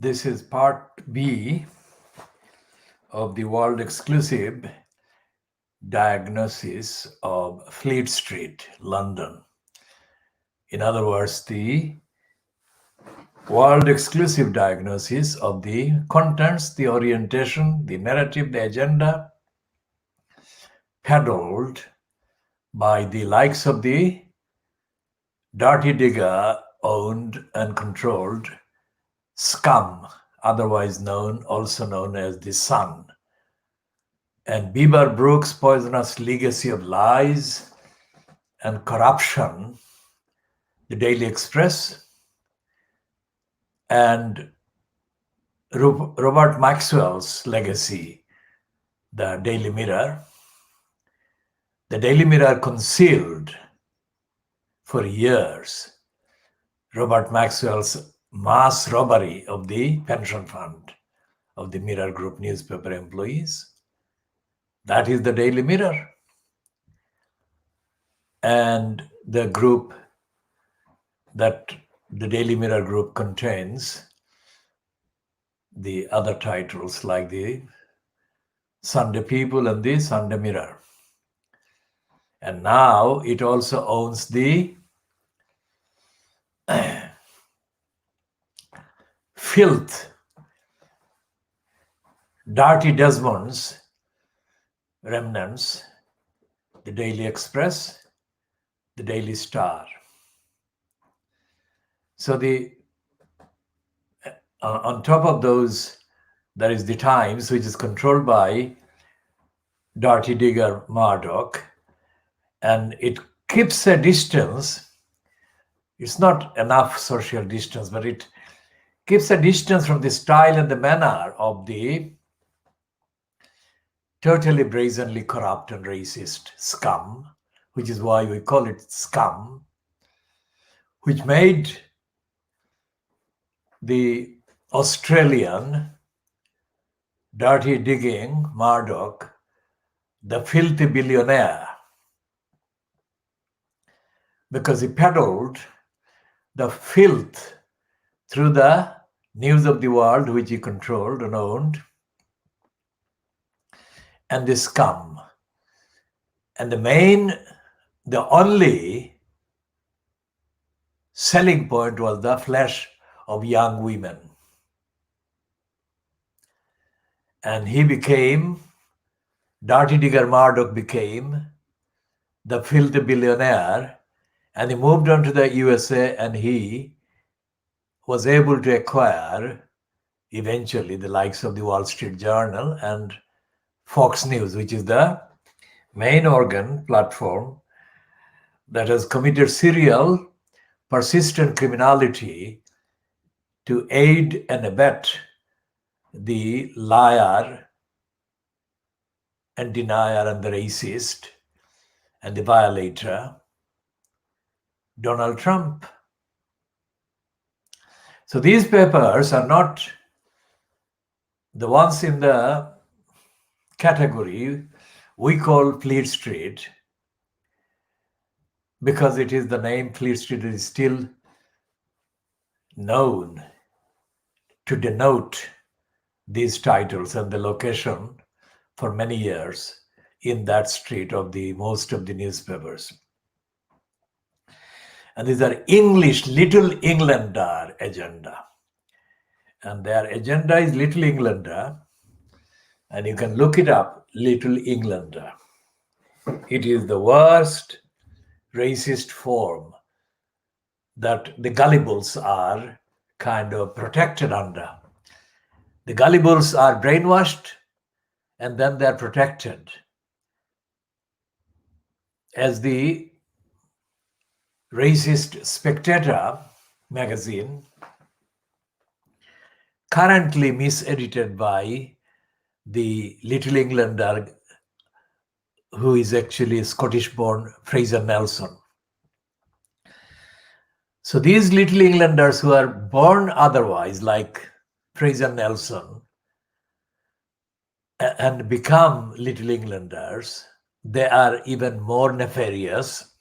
This is part B of the world exclusive diagnosis of Fleet Street, London. In other words, the world exclusive diagnosis of the contents, the orientation, the narrative, the agenda peddled by the likes of the dirty digger owned and controlled scum, otherwise also known as the Sun, and Beaver Brooks' poisonous legacy of lies and corruption, the Daily Express, and Robert Maxwell's legacy, the Daily Mirror. The Daily Mirror concealed for years Robert Maxwell's mass robbery of the pension fund of the Mirror Group newspaper employees. That is the Daily Mirror. And the group that the Daily Mirror group contains the other titles like the Sunday People and the Sunday Mirror. And now it also owns the filth, Dirty Desmond's remnants, the Daily Express, the Daily Star. So on top of those, there is the Times, which is controlled by Dirty Digger Murdoch, and it keeps a distance. It's not enough social distance, but it keeps a distance from the style and the manner of the totally brazenly corrupt and racist scum, which is why we call it scum, which made the Australian dirty digging Murdoch the filthy billionaire, because he peddled the filth through the News of the World, which he controlled and owned, and the scum. And the only selling point was the flesh of young women. And Dirty Digger Murdoch became the filthy billionaire, and he moved on to the USA, and he was able to acquire eventually the likes of the Wall Street Journal and Fox News, which is the main organ platform that has committed serial, persistent criminality to aid and abet the liar and denier and the racist and the violator, Donald Trump. So these papers are not the ones in the category we call Fleet Street, because it is the name Fleet Street is still known to denote these titles and the location for many years in that street of the most of the newspapers. And these are English Little Englander agenda. And their agenda is Little Englander, and you can look it up, Little Englander. It is the worst racist form that the gullibles are kind of protected under. The gullibles are brainwashed, and then they're protected. As the racist Spectator magazine, currently misedited by the Little Englander, who is actually a Scottish-born Fraser Nelson. So these Little Englanders who are born otherwise, like Fraser Nelson, and become Little Englanders, they are even more nefarious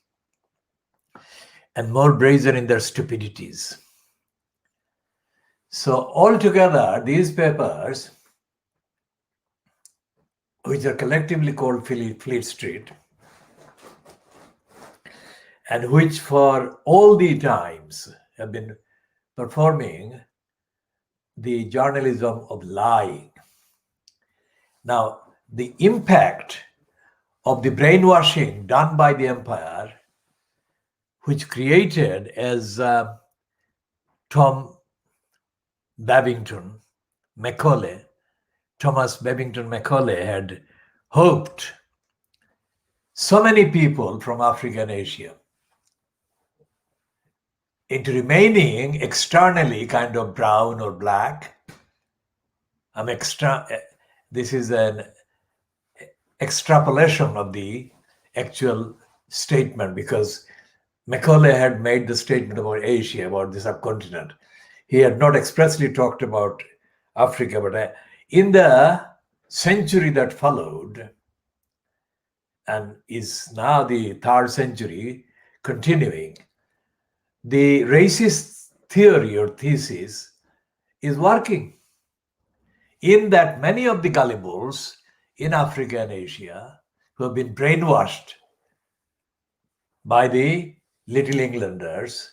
and more brazen in their stupidities. So altogether, these papers, which are collectively called Fleet Street, and which for all the times have been performing the journalism of lying. Now, the impact of the brainwashing done by the empire, which created, as Tom Babington Macaulay, Thomas Babington Macaulay had hoped, so many people from Africa and Asia into remaining externally kind of brown or black. This is an extrapolation of the actual statement, because Macaulay had made the statement about Asia, about the subcontinent. He had not expressly talked about Africa, but in the century that followed, and is now the third century continuing, the racist theory or thesis is working, in that many of the gullibles in Africa and Asia who have been brainwashed by the Little Englanders,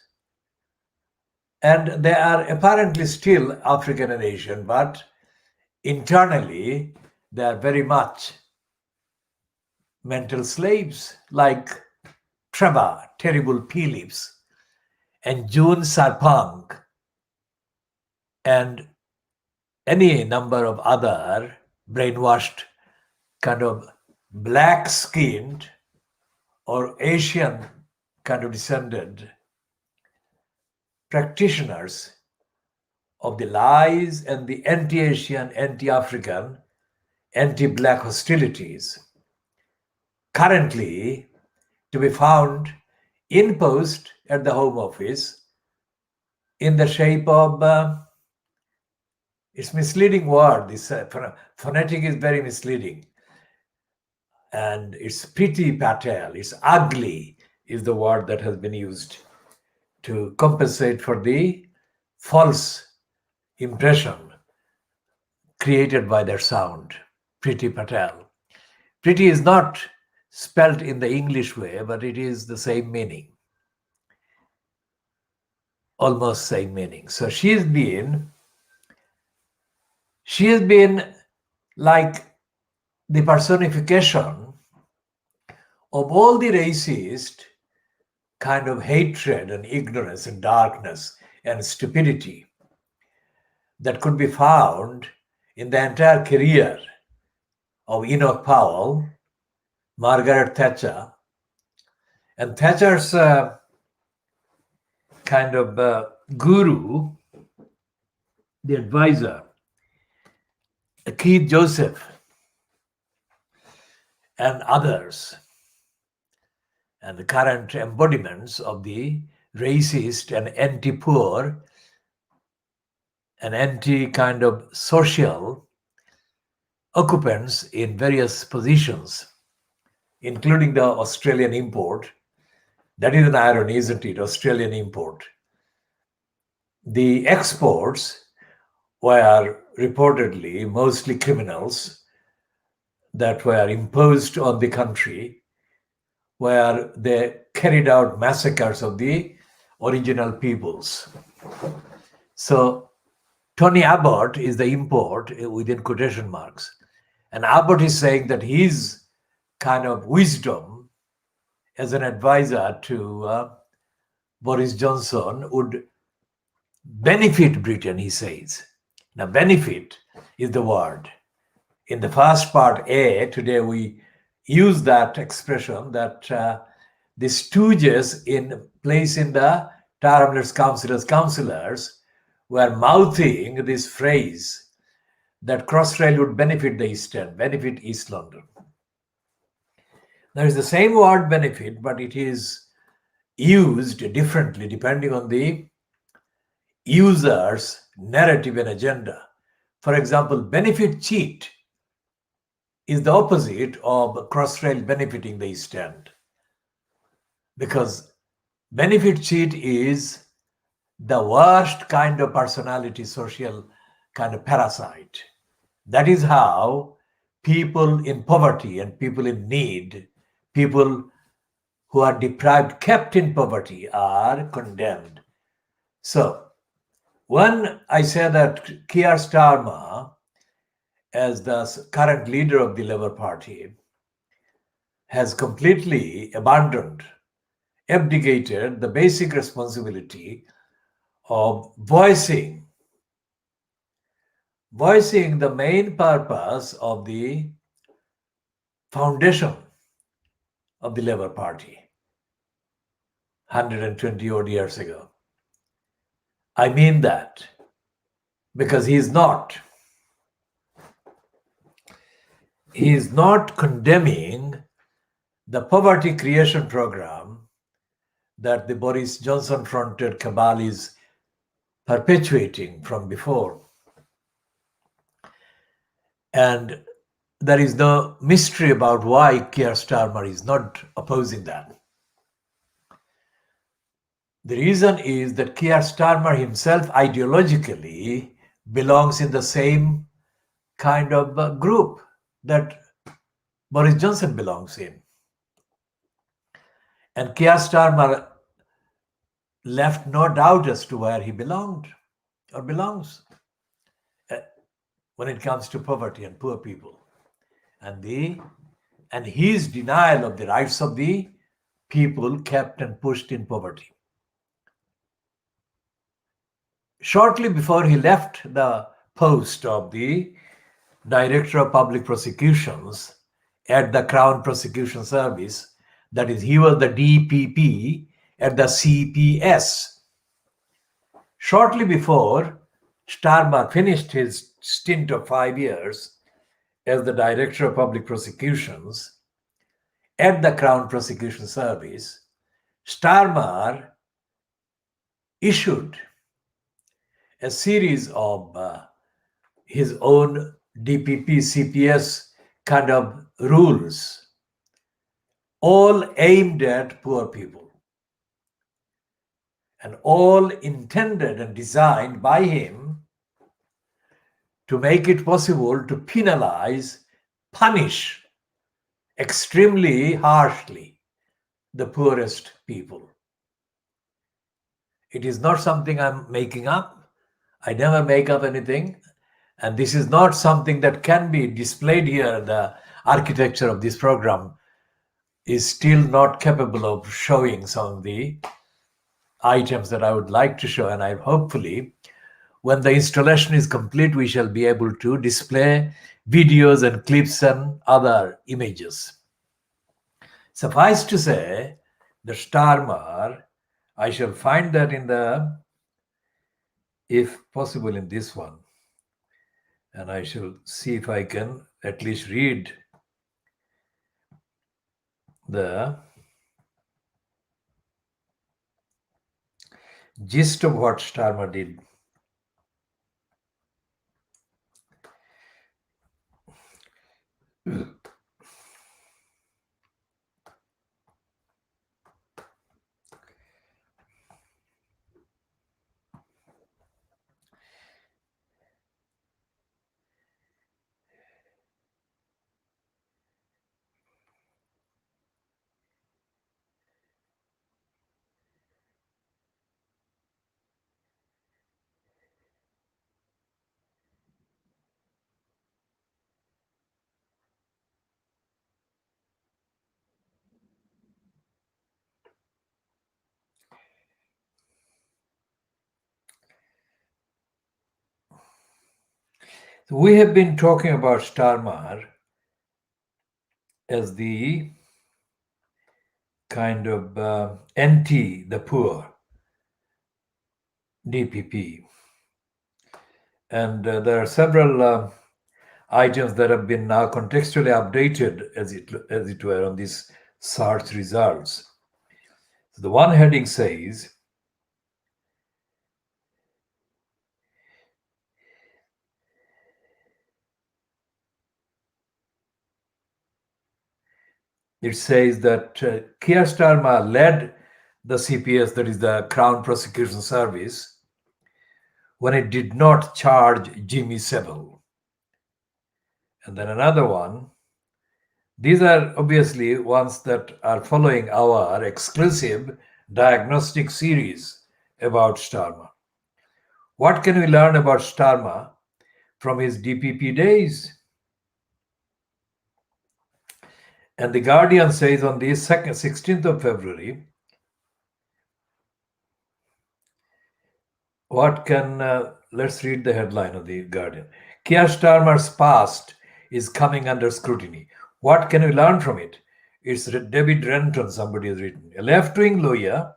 and they are apparently still African and Asian, but internally they are very much mental slaves, like Trevor, Terrible Peelips, and June Sarpong, and any number of other brainwashed kind of black-skinned or Asian kind of descended practitioners of the lies and the anti-Asian, anti-African, anti-black hostilities, currently to be found in post at the Home Office in the shape of, it's misleading word, this phonetic is very misleading, and it's Priti Patel, it's ugly is the word that has been used to compensate for the false impression created by their sound. Priti Patel. Priti is not spelt in the English way, but it is the same meaning, almost same meaning. So she has been like the personification of all the racist kind of hatred and ignorance and darkness and stupidity that could be found in the entire career of Enoch Powell, Margaret Thatcher, and Thatcher's kind of guru, the advisor, Keith Joseph, and others, and the current embodiments of the racist and anti-poor and anti-kind of social occupants in various positions, including the Australian import. That is an irony, isn't it? Australian import. The exports were reportedly mostly criminals that were imposed on the country, where they carried out massacres of the original peoples. So Tony Abbott is the import within quotation marks. And Abbott is saying that his kind of wisdom as an advisor to Boris Johnson would benefit Britain, he says. Now, benefit is the word. In the first part, A, today we use that expression that the stooges in place in the Tower Hamlets councillors were mouthing this phrase that Crossrail would benefit the East End, benefit East London. There is the same word benefit, but it is used differently depending on the user's narrative and agenda. For example, benefit cheat is the opposite of Crossrail benefiting the East End, because benefit cheat is the worst kind of personality, social kind of parasite. That is how people in poverty and people in need, people who are deprived, kept in poverty, are condemned. So, when I say that Keir Starmer, as the current leader of the Labour Party, has completely abdicated the basic responsibility of voicing the main purpose of the foundation of the Labour Party 120 odd years ago. I mean that because he is not condemning the poverty creation program that the Boris Johnson fronted cabal is perpetuating from before. And there is no mystery about why Keir Starmer is not opposing that. The reason is that Keir Starmer himself ideologically belongs in the same kind of group that Boris Johnson belongs in. And Keir Starmer left no doubt as to where he belonged or belongs when it comes to poverty and poor people. And his denial of the rights of the people kept and pushed in poverty. Shortly before he left the post of the Director of Public Prosecutions at the Crown Prosecution Service, that is, he was the DPP at the CPS. Shortly before Starmer finished his stint of 5 years as the Director of Public Prosecutions at the Crown Prosecution Service, Starmer issued a series of his own DPP CPS kind of rules, all aimed at poor people and all intended and designed by him to make it possible to punish extremely harshly the poorest people. It is not something I'm making up. I never make up anything. And this is not something that can be displayed here. The architecture of this program is still not capable of showing some of the items that I would like to show. And I hopefully, when the installation is complete, we shall be able to display videos and clips and other images. Suffice to say, the Starmer, I shall find that in the, if possible, in this one. And I shall see if I can at least read the gist of what Starmer did. So we have been talking about Starmer as the kind of anti the poor DPP. And there are several items that have been now contextually updated, as it were, on these search results. So the one heading says, that Keir Starmer led the CPS, that is the Crown Prosecution Service, when it did not charge Jimmy Savile. And then another one. These are obviously ones that are following our exclusive diagnostic series about Starmer. What can we learn about Starmer from his DPP days? And the Guardian says on the 16th of February, let's read the headline of the Guardian. Keir Starmer's past is coming under scrutiny. What can we learn from it? It's David Renton, somebody has written. A left-wing lawyer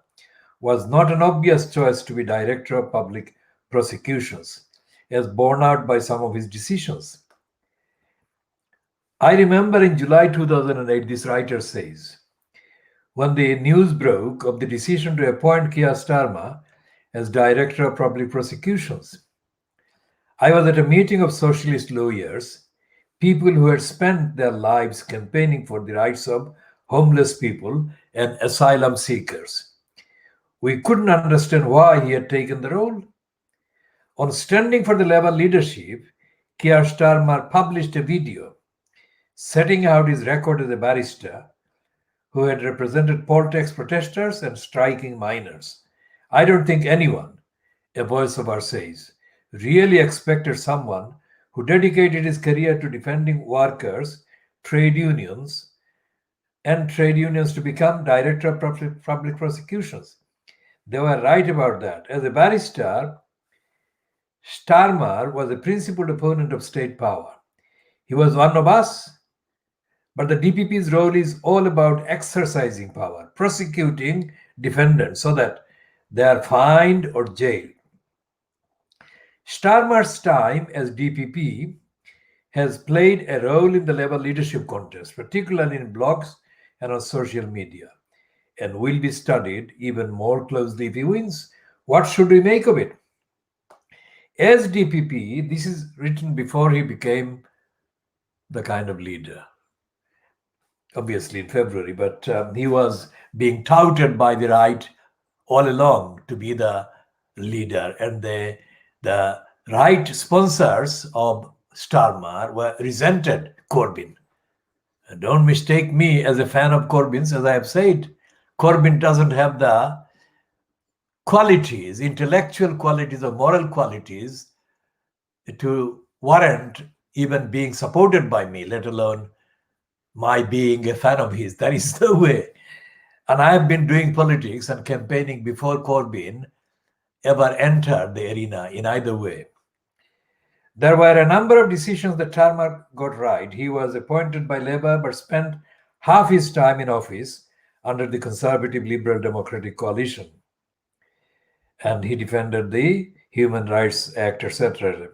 was not an obvious choice to be Director of Public Prosecutions, as borne out by some of his decisions. I remember in July 2008, this writer says, when the news broke of the decision to appoint Keir Starmer as Director of Public Prosecutions, I was at a meeting of socialist lawyers, people who had spent their lives campaigning for the rights of homeless people and asylum seekers. We couldn't understand why he had taken the role. On standing for the Labour leadership, Keir Starmer published a video setting out his record as a barrister who had represented poll tax protesters and striking miners. I don't think anyone, a voiceover says, really expected someone who dedicated his career to defending workers, trade unions to become Director of Public Prosecutions. They were right about that. As a barrister, Starmer was a principled opponent of state power. He was one of us, but the DPP's role is all about exercising power, prosecuting defendants so that they are fined or jailed. Starmer's time as DPP has played a role in the Labour leadership contest, particularly in blogs and on social media, and will be studied even more closely if he wins. What should we make of it? As DPP, this is written before he became the kind of leader, obviously in February, but he was being touted by the right all along to be the leader, and the right sponsors of Starmer were resented Corbyn. And don't mistake me as a fan of Corbyn's, as I have said. Corbyn doesn't have the qualities, intellectual qualities or moral qualities to warrant even being supported by me, let alone my being a fan of his. That is the way. And I have been doing politics and campaigning before Corbyn ever entered the arena in either way. There were a number of decisions that Starmer got right. He was appointed by Labour but spent half his time in office under the Conservative Liberal Democratic coalition. And he defended the Human Rights Act, etc.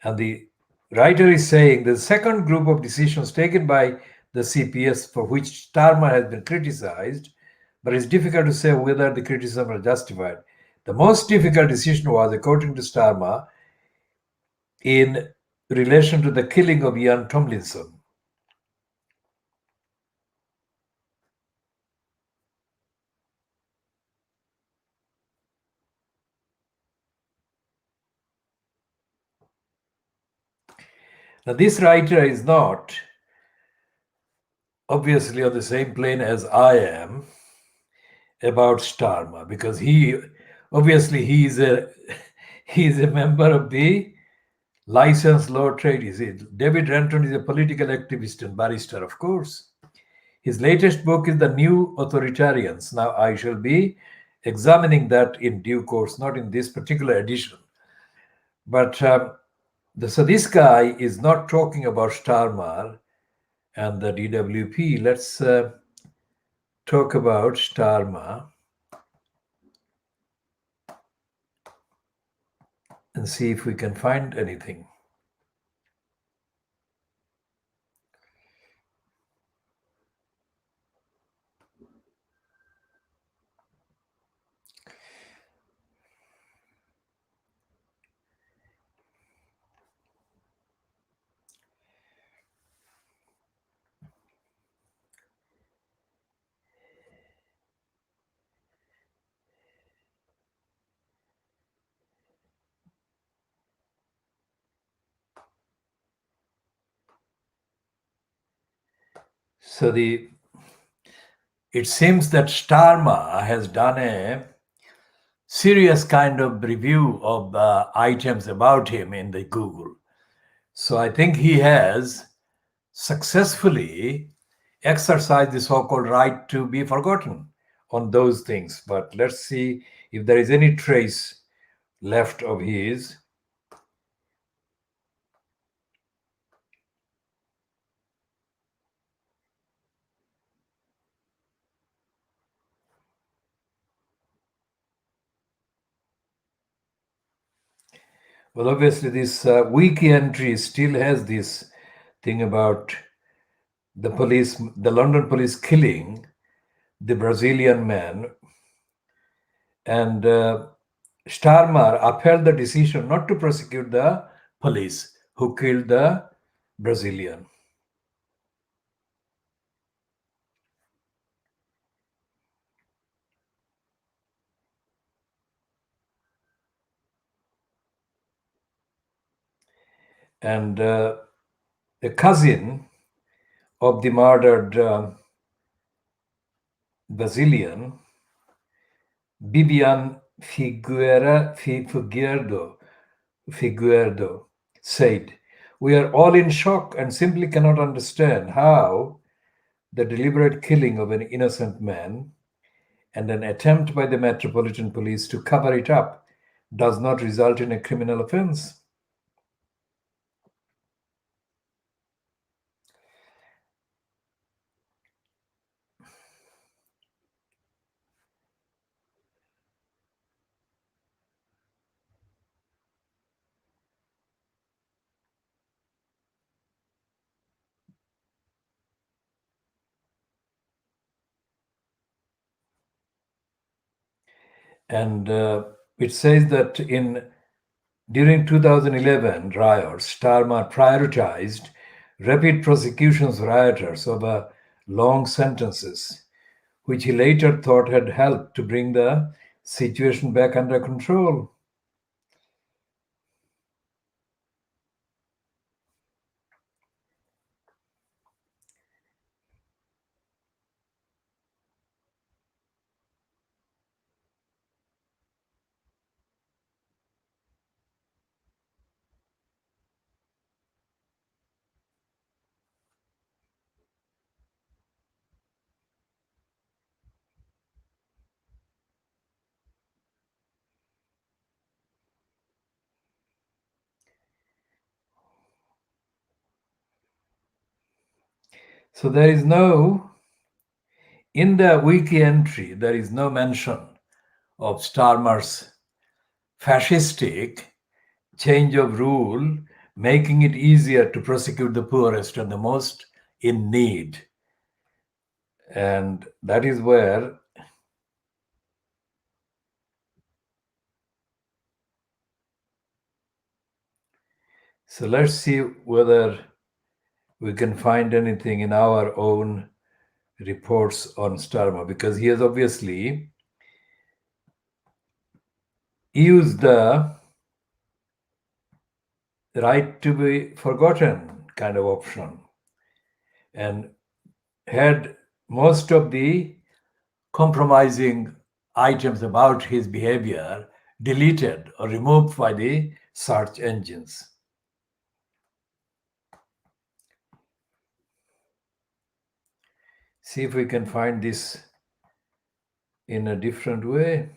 And the writer is saying the second group of decisions taken by the CPS for which Starmer has been criticized, but it's difficult to say whether the criticism are justified. The most difficult decision was, according to Starmer, in relation to the killing of Ian Tomlinson. Now, this writer is not obviously on the same plane as I am about Starmer, because he is a member of the licensed law trade. David Renton is a political activist and barrister, of course. His latest book is The New Authoritarians. Now, I shall be examining that in due course, not in this particular edition. But so this guy is not talking about Starmer and the DWP. Let's talk about Starmer and see if we can find anything. So it seems that Starma has done a serious kind of review of items about him in the Google. So I think he has successfully exercised the so-called right to be forgotten on those things. But let's see if there is any trace left of his. Well, obviously, this wiki entry still has this thing about the police, the London police killing the Brazilian man, and Starmer upheld the decision not to prosecute the police who killed the Brazilian. And a cousin of the murdered Brazilian, Bibian Figueiredo, said, "We are all in shock and simply cannot understand how the deliberate killing of an innocent man and an attempt by the Metropolitan Police to cover it up does not result in a criminal offense." And it says that during 2011 riots, Starmer prioritized rapid prosecutions of rioters over long sentences, which he later thought had helped to bring the situation back under control. So in the wiki entry, there is no mention of Starmer's fascistic change of rule, making it easier to prosecute the poorest and the most in need. And that is where so let's see whether we can find anything in our own reports on Starmer, because he has obviously used the right to be forgotten kind of option and had most of the compromising items about his behavior deleted or removed by the search engines. See if we can find this in a different way.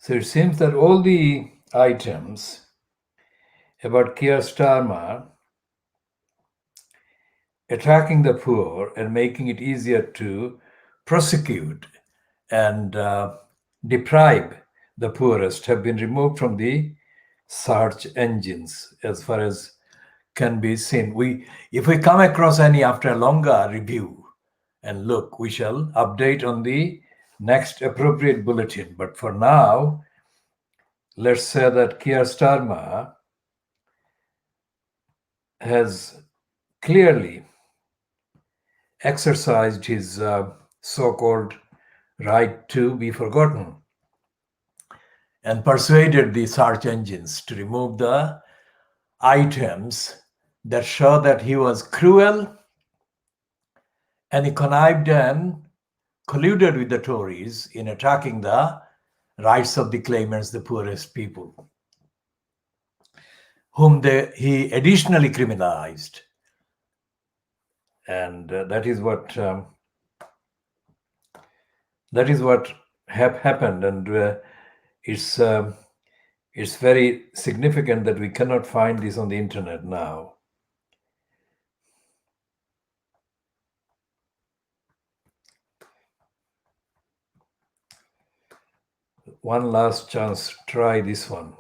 So it seems that all the items about Keir Starmer attacking the poor and making it easier to prosecute and deprive the poorest have been removed from the search engines as far as can be seen. If we come across any after a longer review and look, we shall update on the next appropriate bulletin. But for now, let's say that Keir Starmer has clearly exercised his so-called right to be forgotten and persuaded the search engines to remove the items that show that he was cruel and he connived and colluded with the Tories in attacking the rights of the claimants, the poorest people, whom he additionally criminalized. And that is what happened, and it's very significant that we cannot find this on the internet now. One last chance, try this one.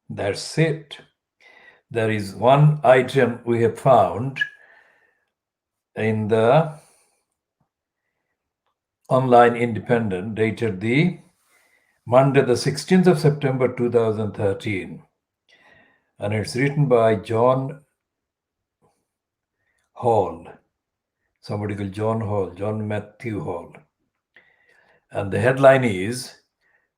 That's it. There is one item we have found in the Online Independent, dated the Monday, the 16th of September 2013. And it's written by John Hall, somebody called John Matthew Hall. And the headline is,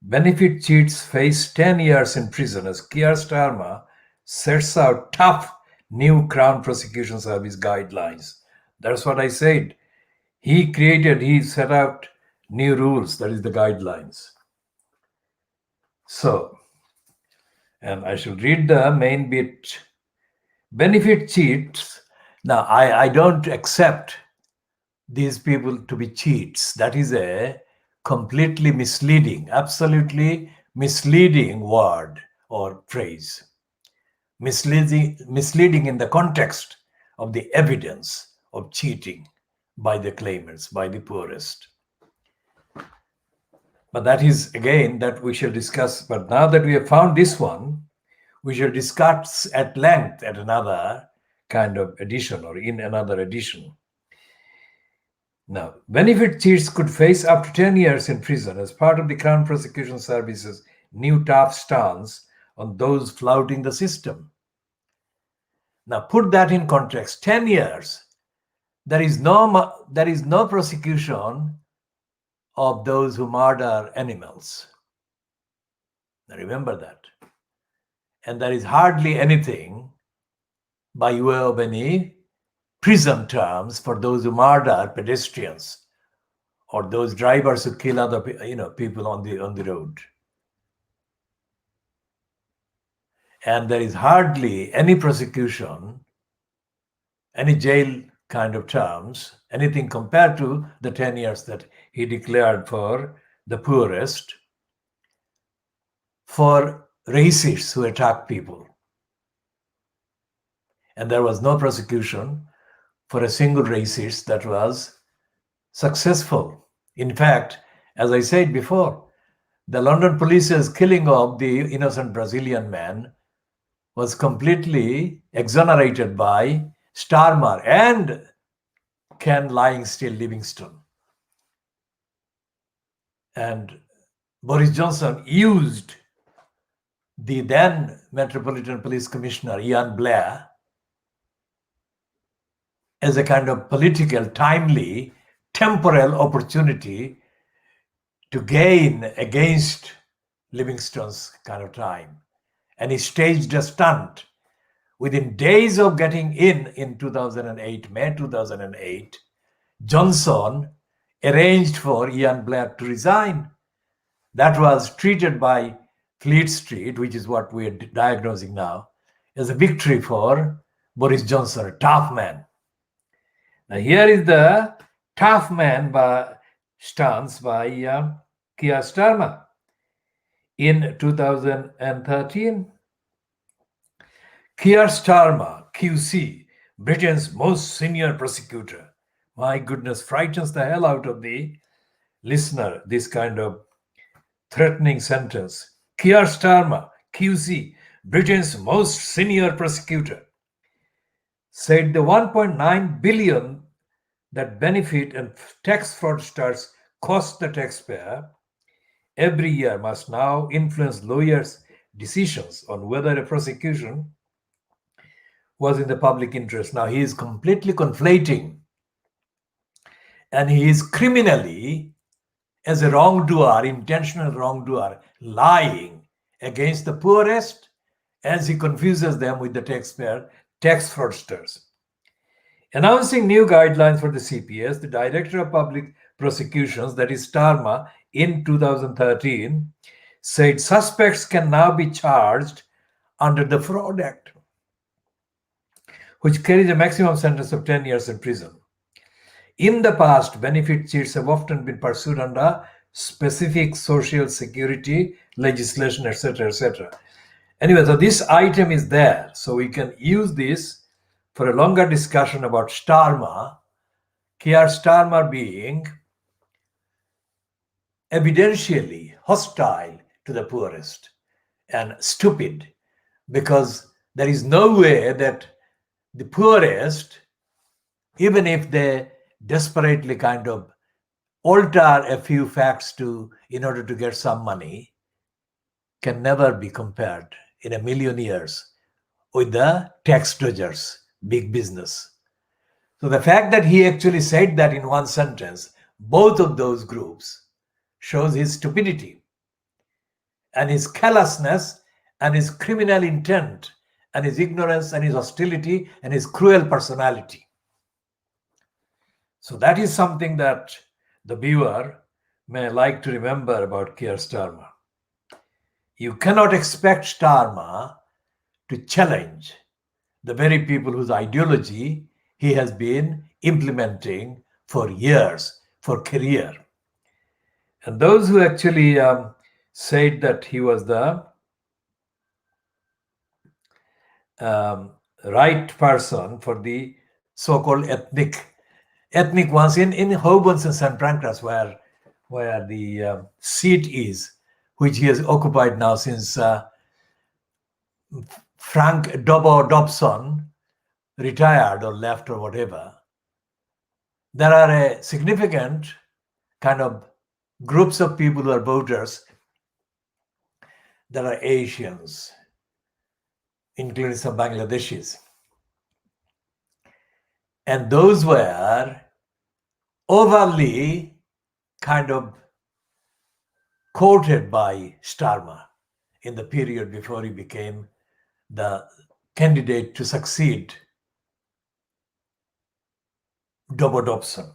Benefit Cheats Face 10 Years in Prison as Keir Starmer sets out tough new Crown Prosecution Service guidelines. That's what I said. He set out new rules, that is the guidelines. So, and I shall read the main bit. Benefit cheats. Now, I don't accept these people to be cheats. That is a completely misleading, absolutely misleading word or phrase. Misleading in the context of the evidence of cheating by the claimants, by the poorest. But that is, again, that we shall discuss. But now that we have found this one, we shall discuss at length at another kind of edition or in another edition. Now, benefit cheats could face up to 10 years in prison as part of the Crown Prosecution Service's new tough stance on those flouting the system. Now, put that in context. 10 years. There is no prosecution of those who murder animals. Now, remember that. And there is hardly anything by way of any prison terms for those who murder pedestrians or those drivers who kill other people on the road. And there is hardly any prosecution, any jail kind of terms, anything compared to the 10 years that he declared for the poorest, for racists who attack people. And there was no prosecution for a single racist that was successful. In fact, as I said before, the London police's killing of the innocent Brazilian man was completely exonerated by Starmer and Ken lying still Livingstone. And Boris Johnson used the then Metropolitan Police Commissioner, Ian Blair, as a kind of political, timely, temporal opportunity to gain against Livingstone's kind of time. And he staged a stunt. Within days of getting in 2008, May 2008, Johnson arranged for Ian Blair to resign. That was treated by Fleet Street, which is what we are diagnosing now, as a victory for Boris Johnson, a tough man. Now, here is the tough man stance by Keir Starmer. In 2013, Keir Starmer, QC, Britain's most senior prosecutor. My goodness, frightens the hell out of the listener, this kind of threatening sentence. Keir Starmer, QC, Britain's most senior prosecutor, said the 1.9 billion that benefit and tax fraudsters cost the taxpayer every year must now influence lawyers' decisions on whether a prosecution was in the public interest. Now he is completely conflating, and he is criminally, as a wrongdoer, intentional wrongdoer, lying against the poorest as he confuses them with the taxpayer, tax fraudsters. Announcing new guidelines for the CPS, the Director of Public Prosecutions, that is Starmer, in 2013, said suspects can now be charged under the Fraud Act, which carries a maximum sentence of 10 years in prison. In the past, benefit cheats have often been pursued under specific social security legislation, etc., etc. Anyway, so this item is there, so we can use this for a longer discussion about Starmer, Keir Starmer being evidentially hostile to the poorest and stupid, because there is no way that the poorest, even if they desperately kind of alter a few facts in order to get some money, can never be compared in a million years with the tax dodgers, big business. So the fact that he actually said that in one sentence, both of those groups, shows his stupidity and his callousness and his criminal intent and his ignorance and his hostility and his cruel personality. So that is something that the viewer may like to remember about Keir Starmer. You cannot expect Starmer to challenge the very people whose ideology he has been implementing for years, for career. And those who actually said that he was the right person for the so-called ethnic ones in Hobart and St. Pancras, where the seat is, which he has occupied now since Frank Dobson retired or left or whatever. There are a significant kind of groups of people who are voters that are Asians, including some Bangladeshis. And those were overly kind of quoted by Starmer in the period before he became the candidate to succeed Dobson.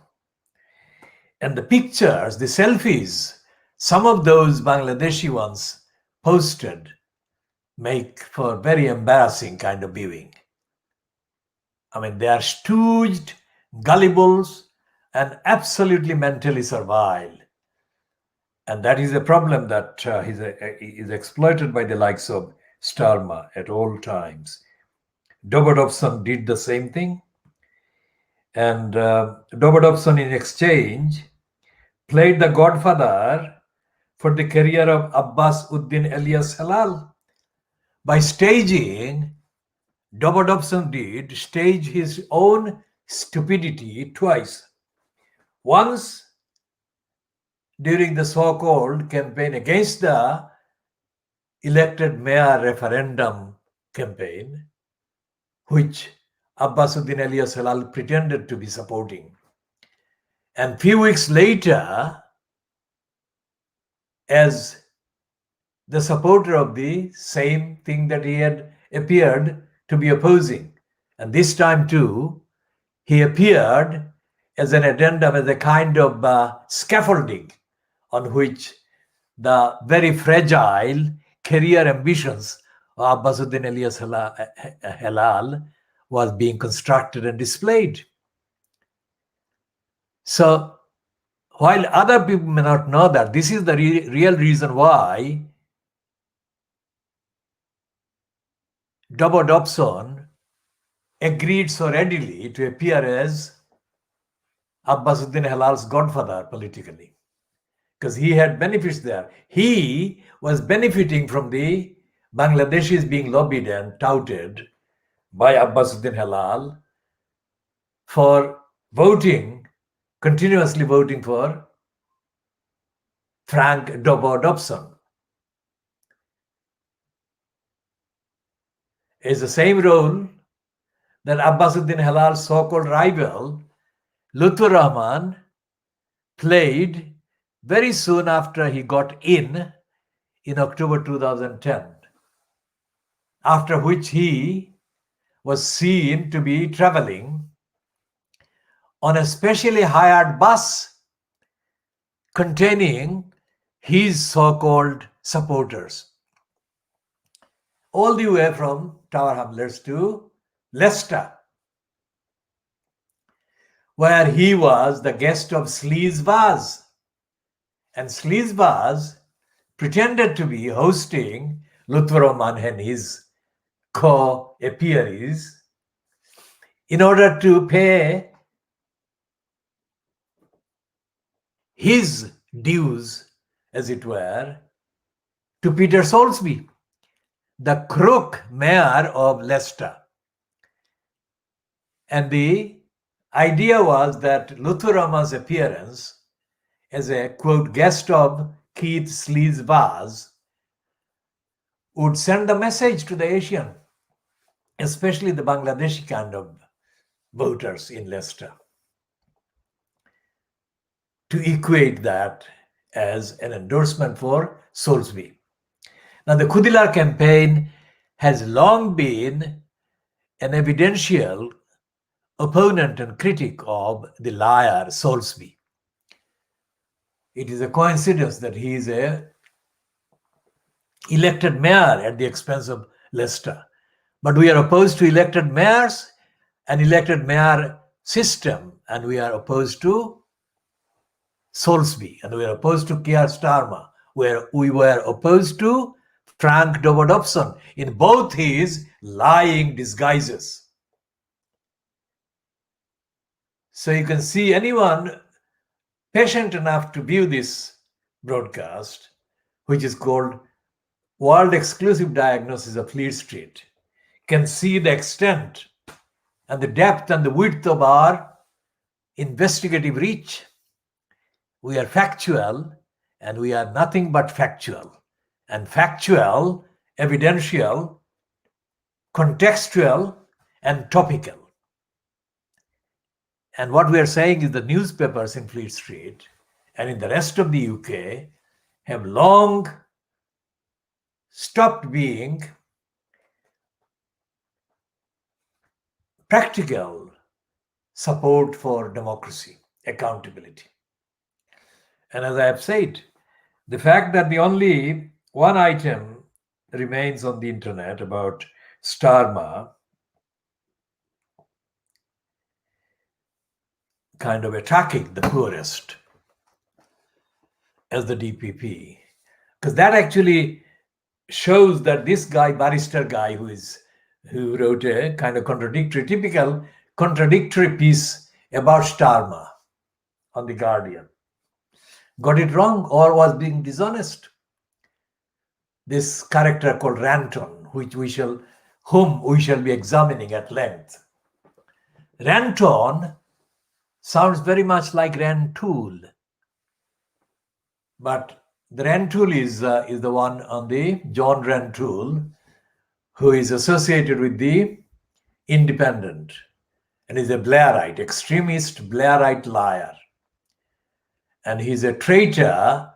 And the pictures, the selfies, some of those Bangladeshi ones posted make for very embarrassing kind of viewing. I mean, they are stooged, gullibles, and absolutely mentally servile. And that is a problem that is exploited by the likes of Starmer at all times. Dobson did the same thing. And Dobson, in exchange, played the godfather for the career of Abbas Uddin Elias Halal by staging. Dobson did stage his own stupidity twice. Once during the so-called campaign against the elected mayor referendum campaign, which Abbasuddin Elias Halal pretended to be supporting. And few weeks later, as the supporter of the same thing that he had appeared to be opposing. And this time too, he appeared as an addendum, as a kind of scaffolding on which the very fragile career ambitions of Abbasuddin Elias Helal was being constructed and displayed. So, while other people may not know that, this is the real reason why Dobbo Dobson agreed so readily to appear as Abbasuddin Helal's godfather politically, because he had benefits there. He was benefiting from the Bangladeshis being lobbied and touted by Abbasuddin Helal for continuously voting for Frank Dobbo Dobson. It's the same role that Abbasuddin Helal's so-called rival, Lutfur Rahman, played very soon after he got in October 2010, after which he was seen to be traveling on a specially hired bus containing his so-called supporters, all the way from Tower Hamlets to Leicester, where he was the guest of Sleaze Vaz. And Sleaze Vaz pretended to be hosting Lutfur Rahman and his co-appearees in order to pay his dues, as it were, to Peter Soulsby, the crook mayor of Leicester. And the idea was that Lutfur Rahman's appearance as a, quote, guest of Keith Sleaze Vaz would send a message to the Asian, especially the Bangladeshi kind of voters in Leicester, to equate that as an endorsement for Soulsby. Now, the Khoodeelaar campaign has long been an evidential opponent and critic of the liar Soulsby. It is a coincidence that he is a elected mayor at the expense of Leicester. But we are opposed to elected mayors and elected mayor system, and we are opposed to Soulsby, and we are opposed to Keir Starmer, where we were opposed to Frank Dobbo Dobson in both his lying disguises. So you can see anyone patient enough to view this broadcast, which is called World Exclusive Diagnosis of Fleet Street, can see the extent and the depth and the width of our investigative reach. We are factual, and we are nothing but factual. And factual, evidential, contextual, and topical. And what we are saying is the newspapers in Fleet Street and in the rest of the UK have long stopped being practical support for democracy, accountability. And as I have said, the fact that the only one item remains on the internet about Starmer kind of attacking the poorest as the DPP, because that actually shows that this guy, barrister guy, who wrote a kind of typical contradictory piece about Starmer on The Guardian, got it wrong or was being dishonest. This character called Ranton, whom we shall be examining at length. Ranton sounds very much like Rantoul, but the Rantoul is the one on the John Rantoul, who is associated with the Independent and is a Blairite, extremist Blairite liar. And he's a traitor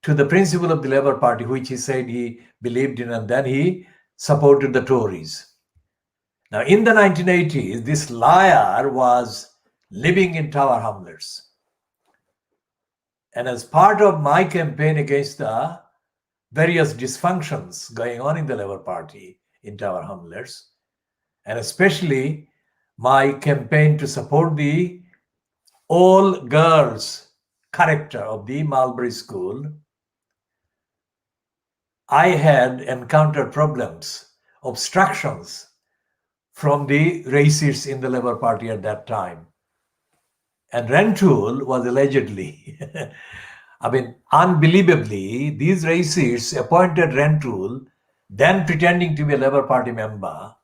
to the principle of the Labour Party, which he said he believed in, and then he supported the Tories. Now, in the 1980s, this liar was living in Tower Hamlets. And as part of my campaign against the various dysfunctions going on in the Labour Party in Tower Hamlets, and especially my campaign to support the all-girls character of the Mulberry School, I had encountered problems, obstructions from the racists in the Labour Party at that time. And Rentoul was allegedly, unbelievably, these racists appointed Rentoul, then pretending to be a Labour Party member,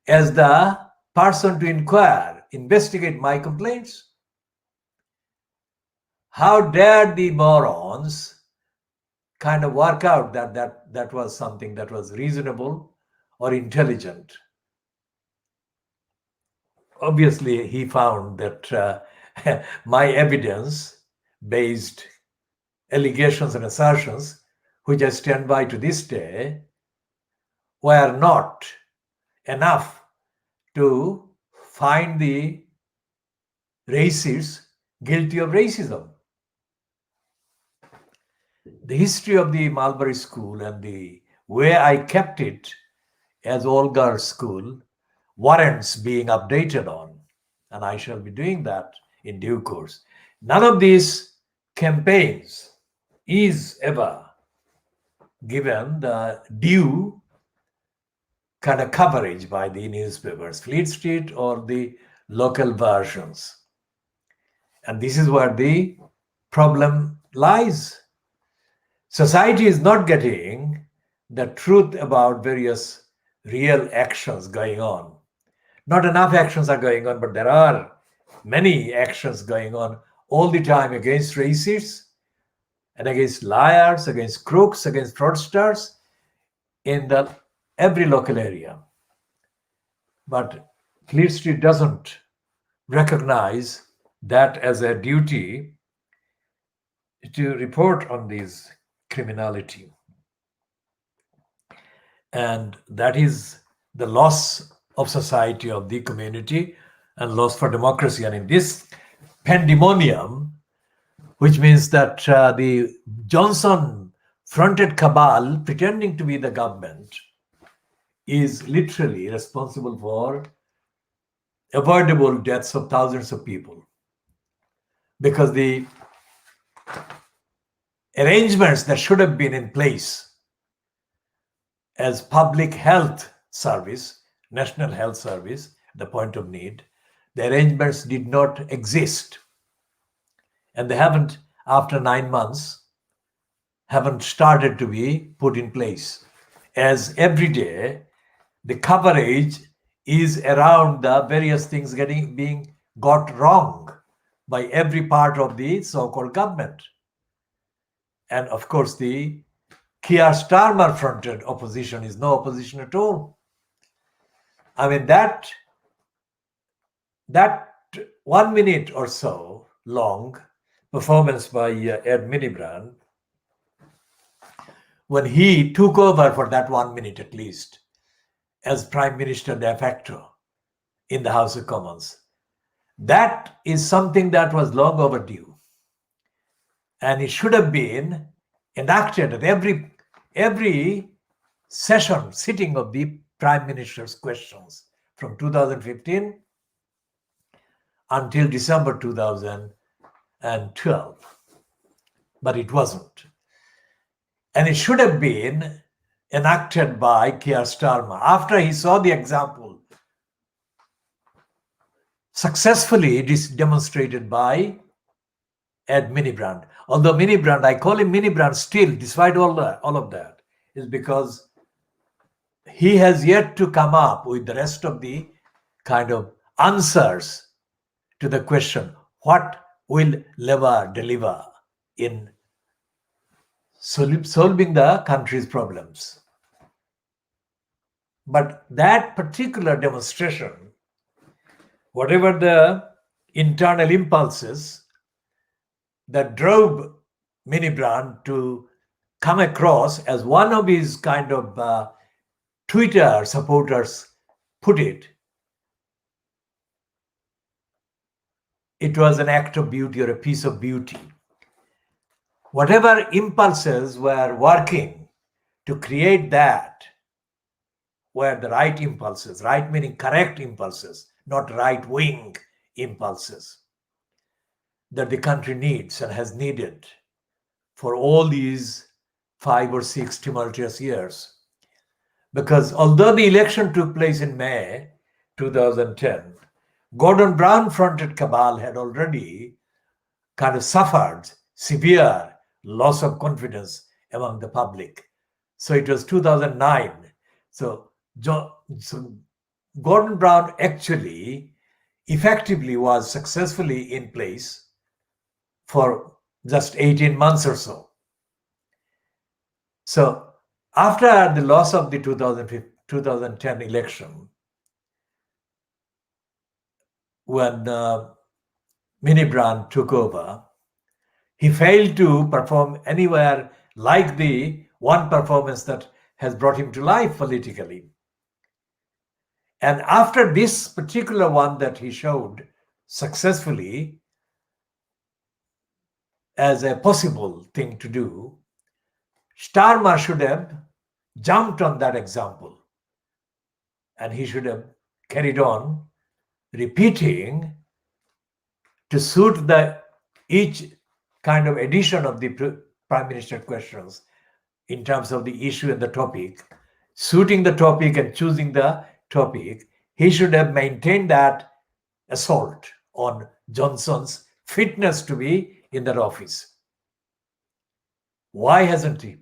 as the person to investigate my complaints. How dared the morons kind of work out that was something that was reasonable or intelligent? Obviously, he found that my evidence-based allegations and assertions, which I stand by to this day, were not enough to find the racists guilty of racism. The history of the Mulberry School and the way I kept it as all-girls school warrants being updated on, and I shall be doing that in due course. None of these campaigns is ever given the due kind of coverage by the newspapers, Fleet Street or the local versions. And this is where the problem lies. Society is not getting the truth about various real actions going on. Not enough actions are going on, but there are many actions going on all the time against racists and against liars, against crooks, against fraudsters in every local area. But Fleet Street doesn't recognize that as a duty to report on these criminality. And that is the loss of society, of the community, and loss for democracy. And in this pandemonium, which means that the Johnson-fronted cabal pretending to be the government is literally responsible for avoidable deaths of thousands of people, because the arrangements that should have been in place as public health service, national health service, the point of need, the arrangements did not exist. And they haven't, after 9 months, haven't started to be put in place. As every day, the coverage is around the various things being got wrong by every part of the so-called government. And of course, the Keir Starmer fronted opposition is no opposition at all. I mean, that 1 minute or so long performance by Ed Miliband, when he took over for that 1 minute at least as Prime Minister de facto in the House of Commons, that is something that was long overdue. And it should have been enacted at every sitting of the Prime Minister's questions from 2015 until December 2012. But it wasn't. And it should have been enacted by Keir Starmer after he saw the example successfully demonstrated by Ed Miliband. Although Miliband, I call him Miliband still, despite all of that, is because he has yet to come up with the rest of the kind of answers to the question, what will Labour deliver in solving the country's problems? But that particular demonstration, whatever the internal impulses that drove Miliband to come across, as one of his kind of Twitter supporters put it, it was an act of beauty or a piece of beauty. Whatever impulses were working to create that were the right impulses, right meaning correct impulses, not right-wing impulses that the country needs and has needed for all these 5 or 6 tumultuous years. Because although the election took place in May 2010, Gordon Brown fronted cabal had already kind of suffered severe loss of confidence among the public. So it was 2009. So Gordon Brown actually effectively was successfully in place for just 18 months or so. So after the loss of the 2010 election, when Miliband took over, he failed to perform anywhere like the one performance that has brought him to life politically. And after this particular one that he showed successfully as a possible thing to do, Starmer should have jumped on that example. And he should have carried on repeating to suit each kind of edition of the Prime Minister questions in terms of the issue and the topic, suiting the topic and choosing the topic. He should have maintained that assault on Johnson's fitness to be in that office. Why hasn't he?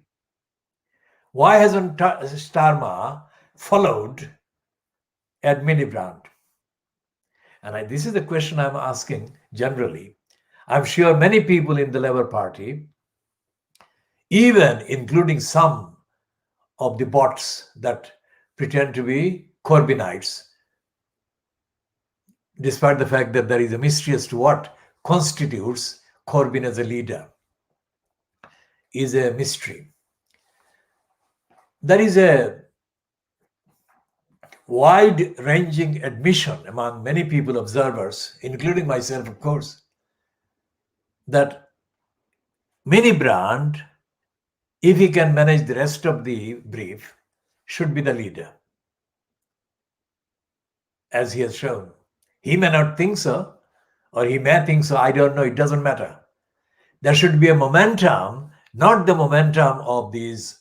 Why hasn't Starmer followed Ed Miliband? And this is the question I'm asking generally. I'm sure many people in the Labour Party, even including some of the bots that pretend to be Corbynites, despite the fact that there is a mystery as to what constitutes Corbyn as a leader, is a mystery. There is a wide-ranging admission among many people, observers, including myself, of course, that Miliband, if he can manage the rest of the brief, should be the leader, as he has shown. He may not think so, or he may think so, I don't know, it doesn't matter. There should be a momentum, not the momentum of these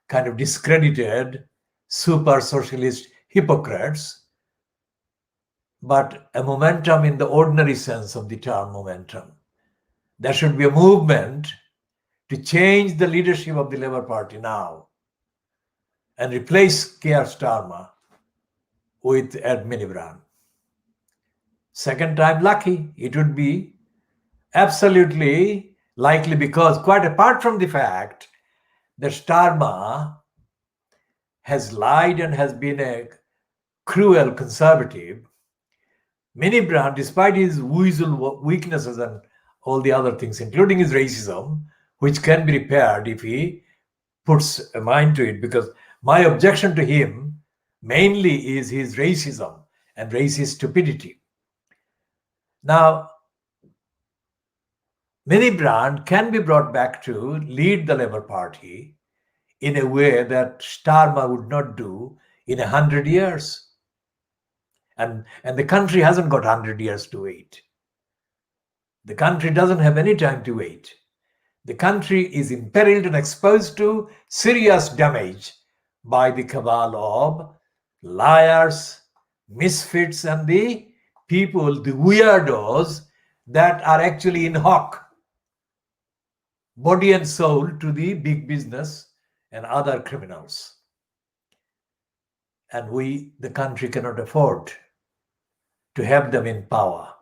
kind of discredited super socialist hypocrites, but a momentum in the ordinary sense of the term momentum. There should be a movement to change the leadership of the Labour Party now and replace Keir Starmer with Ed Miliband. Second time lucky, it would be absolutely likely, because quite apart from the fact that Starmer has lied and has been a cruel conservative, Miliband, despite his usual weaknesses and all the other things, including his racism, which can be repaired if he puts a mind to it, because my objection to him mainly is his racism and racist stupidity. Now, Miliband can be brought back to lead the Labour Party in a way that Starmer would not do in 100 years. And the country hasn't got 100 years to wait. The country doesn't have any time to wait. The country is imperiled and exposed to serious damage by the cabal of liars, misfits, and the people, the weirdos that are actually in hock, body and soul, to the big business and other criminals. And the country cannot afford to have them in power.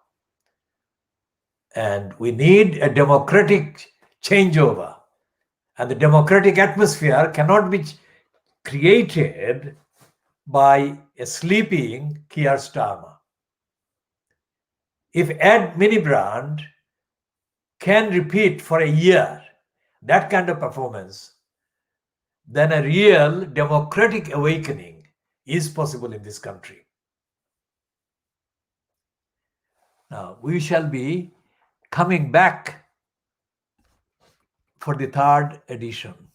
And we need a democratic changeover. And the democratic atmosphere cannot be created by a sleeping Keir Starmer. If Ed Miliband can repeat for a year that kind of performance, then a real democratic awakening is possible in this country. Now, we shall be coming back for the third edition.